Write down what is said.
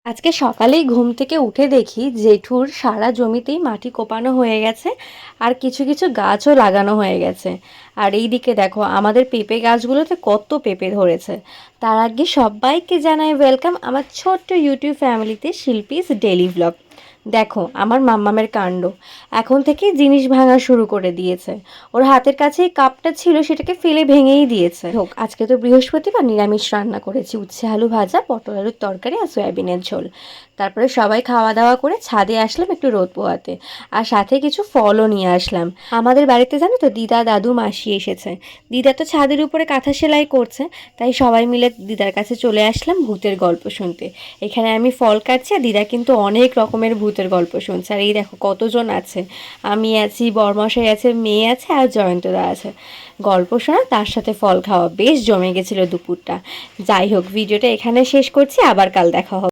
আজকে সকালেই ঘুম থেকে উঠে দেখি জেঠুর সারা জমিতেই মাটি কোপানো হয়ে গেছে আর কিছু কিছু গাছও লাগানো হয়ে গেছে। আর এই দিকে দেখো আমাদের পেঁপে গাছগুলোতে কত পেঁপে ধরেছে। তার আগে সবাইকে জানাই ওয়েলকাম আমার ছোট্ট ইউটিউব ফ্যামিলিতে শিল্পীস ডেইলি ব্লগ। দেখো আমার মাম্মামের কাণ্ড, এখন থেকে জিনিস ভাঙা শুরু করে দিয়েছে। ওর হাতের কাছে এই কাপটা ছিল, সেটাকে ফেলে ভেঙেই দিয়েছে। হোক, আজকে তো বৃহস্পতিবার, নিরামিষ রান্না করেছি, উচ্ছে আলু ভাজা, পটল আলুর তরকারি আর সয়াবিনের ঝোল। তারপরে সবাই খাওয়া দাওয়া করে ছাদে আসলাম একটু রোদ পোহাতে, আর সাথে কিছু ফলও নিয়ে আসলাম। আমাদের বাড়িতে জানো তো দিদা দাদু মাসি এসেছে। দিদা তো ছাদের উপরে কাঁথা সেলাই করছে, তাই সবাই মিলে দিদার কাছে চলে আসলাম ভূতের গল্প শুনতে। এখানে আমি ফল কাটছি আর দিদা কিন্তু অনেক রকমের ভূতের গল্প শুনছে। আর এই দেখো কতজন আছে, আমি আছি, বরমশাই আছে, মেয়ে আছে আর জয়ন্তদা আছে। গল্প শোনা তার সাথে ফল খাওয়া, বেশ জমে গেছিল দুপুরটা। যাই হোক, ভিডিওটা এখানে শেষ করছি, আবার কাল দেখা হবে।